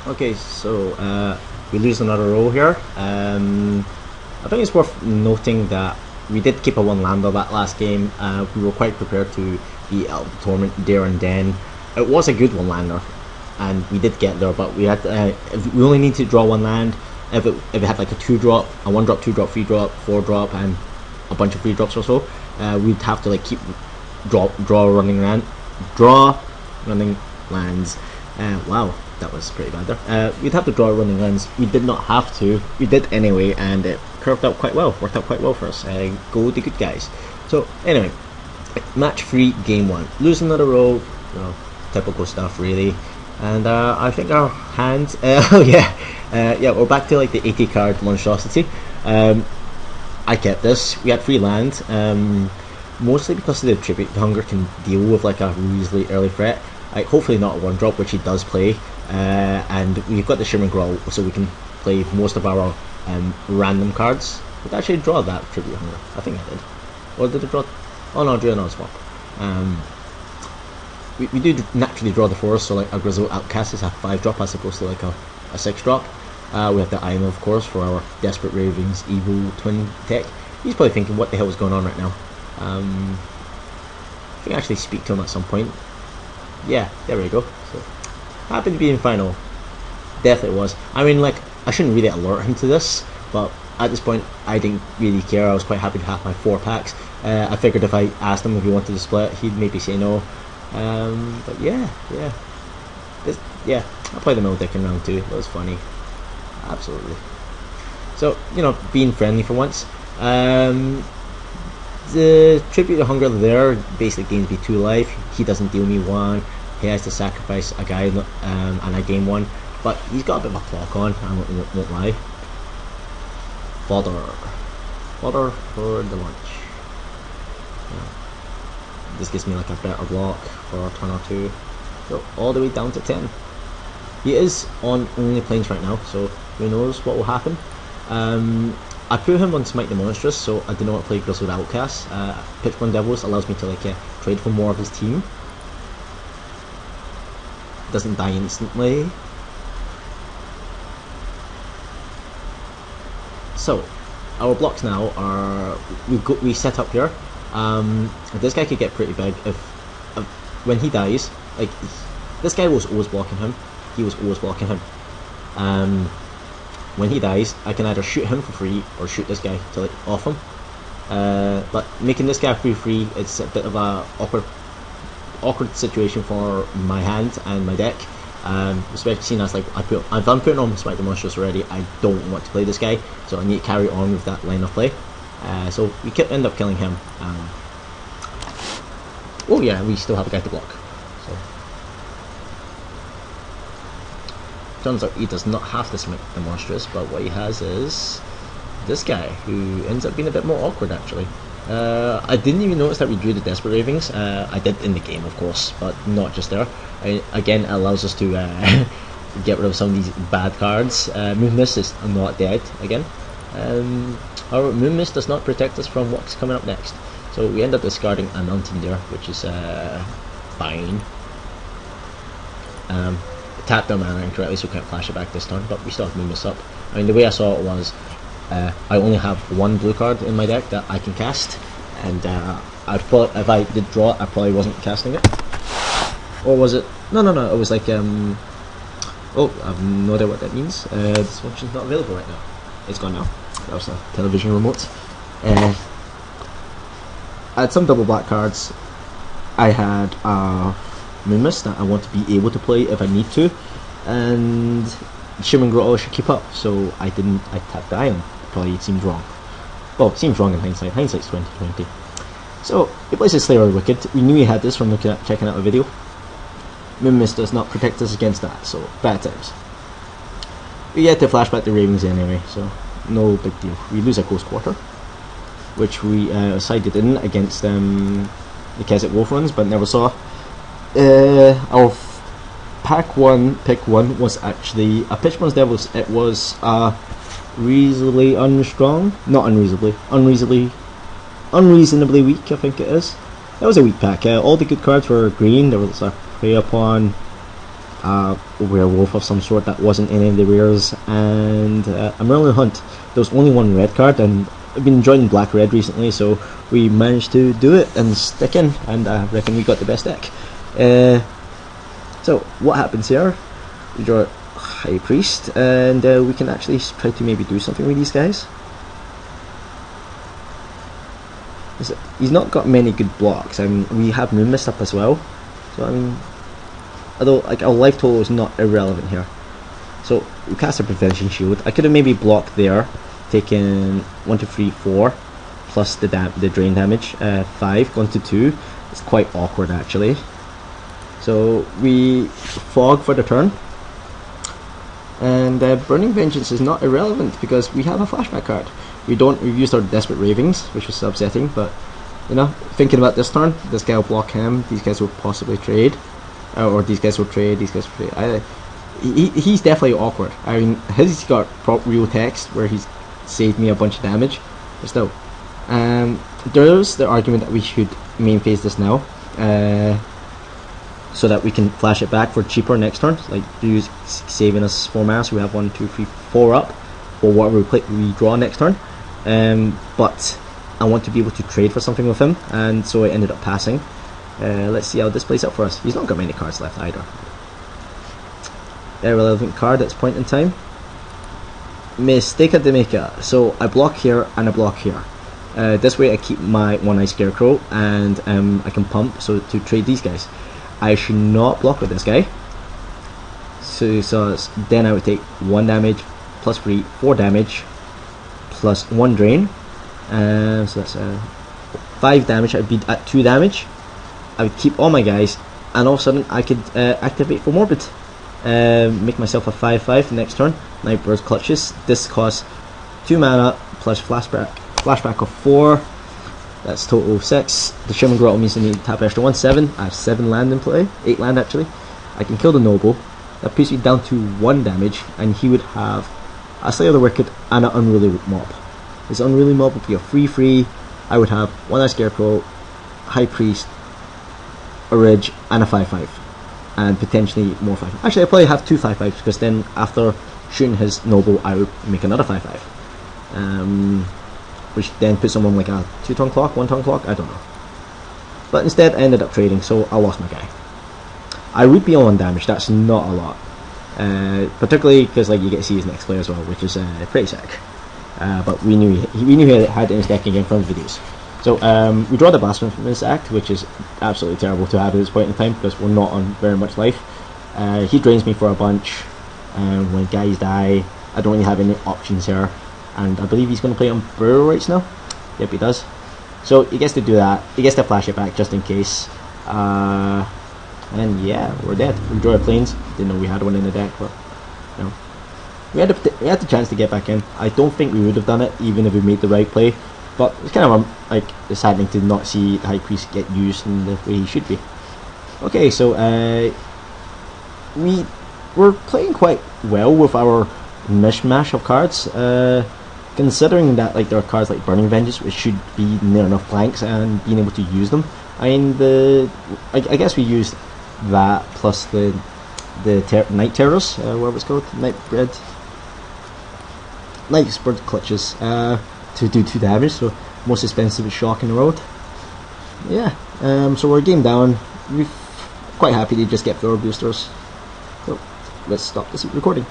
Okay, so we lose another row here. I think it's worth noting that we did keep a one lander that last game. We were quite prepared to be out of the tournament there and then. It was a good one lander, and we did get there. But we had we only need to draw one land. If it had like a 2-drop, a 1-drop, 2-drop, 3-drop, 4-drop, and a bunch of 3-drops or so, we'd have to like keep draw running lands. Wow, that was pretty bad there. We'd have to draw running lands. We did not have to. We did anyway, and it curved out quite well. Worked out quite well for us. Go the good guys. So anyway, match 3, game 1. Lose another row. You know, typical stuff really. And I think our hands. Oh yeah, yeah. We're back to like the 80 card monstrosity. I kept this. We had 3 land. Mostly because of the tribute hunger can deal with like a reasonably early threat. Like hopefully not a 1-drop, which he does play, and we've got the Shimmering Growl, so we can play most of our random cards. Did I actually draw that Tribute Hunger? I think I did. Or did I draw? Oh no, I drew another swap. We do naturally draw the forest, so like a Grizzle Outcast is a 5-drop as opposed to like a 6-drop. We have the Iron, of course, for our Desperate Ravings Evil Twin Tech. He's probably thinking, what the hell is going on right now? I think I actually speak to him at some point. Yeah, there we go. So, happened to be in final. Definitely was. I mean, like, I shouldn't really alert him to this, but at this point, I didn't really care. I was quite happy to have my 4 packs. I figured if I asked him if he wanted to split, he'd maybe say no. But yeah. Yeah, I played the Mill Dick in round 2. That was funny. Absolutely. So, you know, being friendly for once. The Tribute to Hunger there basically gains me 2 life. He doesn't deal me 1. He has to sacrifice a guy and I gain 1. But he's got a bit of a clock on, I won't lie. Fodder for the lunch. Yeah. This gives me like a better block for a turn or 2. So all the way down to 10. He is on only planes right now, so who knows what will happen. I put him on Smite the Monstrous, so I do not play Grizzled Outcast. Pitchburn Devils allows me to like trade for more of his team. Doesn't die instantly. So, our blocks now are we set up here. This guy could get pretty big if when he dies. Like this guy was always blocking him. He was always blocking him. When he dies, I can either shoot him for free or shoot this guy to like off him. But making this guy free, it's a bit of a awkward situation for my hand and my deck. Especially seeing as like I've done putting on Smite the Monstrous already. I don't want to play this guy, so I need to carry on with that line of play. So we end up killing him. Oh yeah, we still have a guy to block. So turns out he does not have to Smite the Monstrous, but what he has is this guy, who ends up being a bit more awkward actually. I didn't even notice that we drew the Desperate Ravings. I did in the game, of course, but not just there. Again, it allows us to get rid of some of these bad cards. Moon Mist is not dead again. Our Moon Mist does not protect us from what's coming up next. So we end up discarding a Mountain Deer, which is fine. Tapped our mana incorrectly, so we can't flash it back this turn, but we still have Moon Mist up. I mean, the way I saw it was, I only have 1 blue card in my deck that I can cast, and if I did draw it, I probably wasn't casting it. Or was it? No, it was like, oh, I have no idea what that means. This function's not available right now. It's gone now. That was a television remote. I had some double black cards. I had Moon Mist that I want to be able to play if I need to, and Shimmering Grotto should keep up, so I didn't. I tapped the Ion. Probably seemed wrong. Well, it seems wrong in hindsight. Hindsight's 2020. So he plays his Slayer of the Wicked. We knew he had this from checking out the video. Moon Mist does not protect us against that, so bad times. We get to flashback the Ravens anyway, so no big deal. We lose a Ghost Quarter, which we sided in against the Keswick Wolf runs, but never saw. Our pick one was actually a Pitchburn's Devils. It was reasonably unstrong, not unreasonably weak, I think it is. That was a weak pack. All the good cards were green. There was a Prey Upon, a werewolf of some sort that wasn't any of the rares, and a Merlin Hunt. There was only one red card, and I've been enjoying black red recently, so we managed to do it and stick in, and I reckon we got the best deck. So what happens here? We draw High Priest, and we can actually try to maybe do something with these guys. He's not got many good blocks. I mean, we have Moon Mist up as well, so I mean, although like our life total is not irrelevant here. So we cast a Prevention Shield. I could have maybe blocked there, taken 1, 2, 3, 4, plus the drain damage, 5, gone to 2. It's quite awkward actually. So we Fog for the turn, and Burning Vengeance is not irrelevant because we have a flashback card. We've used our Desperate Ravings, which was upsetting, but you know, thinking about this turn, this guy will block him, these guys will possibly trade, or these guys will trade, these guys will trade. He's definitely awkward. I mean, he's got real text where he's saved me a bunch of damage, but still. There's the argument that we should main phase this now, so that we can flash it back for cheaper next turn, like saving us 4 mana, so we have 1, 2, 3, 4 up for whatever we draw next turn. But I want to be able to trade for something with him, and so I ended up passing. Let's see how this plays out for us. He's not got many cards left either. Irrelevant card at this point in time. Mistake de Maker. So I block here and I block here. This way I keep my one-eye Scarecrow, and I can pump so to trade these guys. I should not block with this guy. So then I would take 1 damage plus 3, 4 damage plus 1 drain. So that's 5 damage. I'd be at 2 damage. I would keep all my guys, and all of a sudden I could activate for Morbid. Make myself a 5/5 next turn. Nightbird's Clutches. This costs 2 mana plus flashback of 4. That's total of 6. The Shaman Grotto means I need to tap extra 1, 7. I have 7 land in play, 8 land actually. I can kill the Noble. That puts me down to 1 damage, and he would have a Slayer of the Wicked and an Unruly Mob. His Unruly Mob would be a 3/3. I would have 1 Scarecrow, High Priest, a Ridge, and a 5/5. And potentially more 5. Actually, I probably have 2 5/5s, because then after shooting his Noble, I would make another 5/5. Which then puts him on like a 2-turn clock, 1-turn clock, I don't know. But instead, I ended up trading, so I lost my guy. I would be on 1 damage, that's not a lot. Particularly because like you get to see his next play as well, which is pretty sick. But we knew he had it in his deck again from the videos. So we draw the Blasphemous Act, which is absolutely terrible to have at this point in time because we're not on very much life. He drains me for a bunch. When guys die, I don't really have any options here. And I believe he's going to play on Burial Rites now. Yep, he does. So he gets to do that. He gets to flash it back just in case. And yeah, we're dead. We draw Plains. Didn't know we had one in the deck, but you know, we had the chance to get back in. I don't think we would have done it even if we made the right play. But it's kind of like saddening to not see the High Priest get used in the way he should be. Okay, so we're playing quite well with our mishmash of cards. Considering that like there are cards like Burning Vengeance, which should be near enough blanks, and being able to use them. I mean, I guess we used that plus the Night Terrors, whatever it's called, Nightbird's Clutches, to do 2 damage. So most expensive shock in the world. Yeah. So we're game down. We're quite happy to just get 4 boosters. So let's stop this recording.